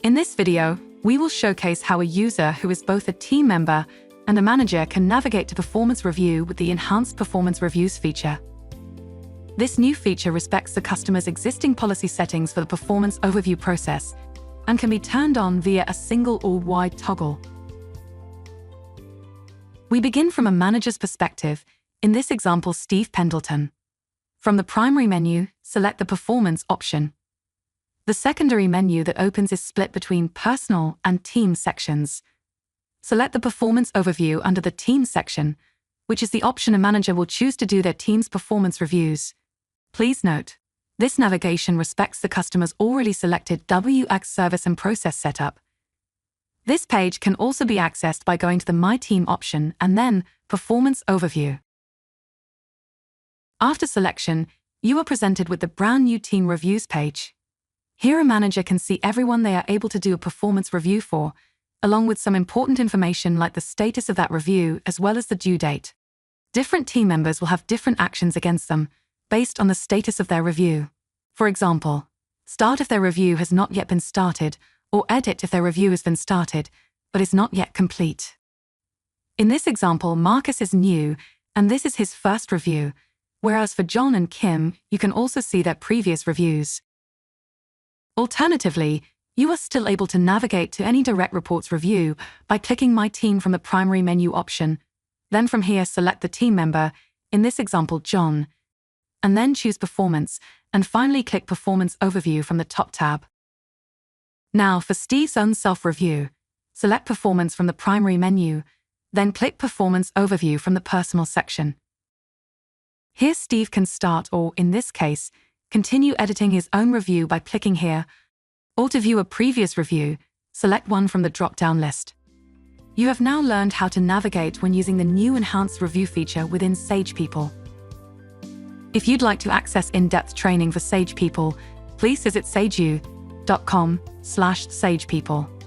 In this video, we will showcase how a user who is both a team member and a manager can navigate to Performance Review with the Enhanced Performance Reviews feature. This new feature respects the customer's existing policy settings for the performance overview process and can be turned on via a single or wide toggle. We begin from a manager's perspective, in this example Steve Pendleton. From the primary menu, select the Performance option. The secondary menu that opens is split between Personal and Team sections. Select the Performance Overview under the Team section, which is the option a manager will choose to do their team's performance reviews. Please note, this navigation respects the customer's already selected WX service and process setup. This page can also be accessed by going to the My Team option and then Performance Overview. After selection, you are presented with the brand new Team Reviews page. Here a manager can see everyone they are able to do a performance review for, along with some important information like the status of that review as well as the due date. Different team members will have different actions against them, based on the status of their review. For example, start if their review has not yet been started, or edit if their review has been started, but is not yet complete. In this example, Marcus is new, and this is his first review, whereas for John and Kim, you can also see their previous reviews. Alternatively, you are still able to navigate to any direct reports review by clicking My Team from the primary menu option. Then from here select the team member, in this example John, and then choose Performance, and finally click Performance Overview from the top tab. Now for Steve's own self-review, select Performance from the primary menu, then click Performance Overview from the Personal section. Here Steve can start or, in this case, continue editing his own review by clicking here, or to view a previous review, select one from the drop-down list. You have now learned how to navigate when using the new Enhanced Review feature within Sage People. If you'd like to access in-depth training for Sage People, please visit sageu.com/sagepeople.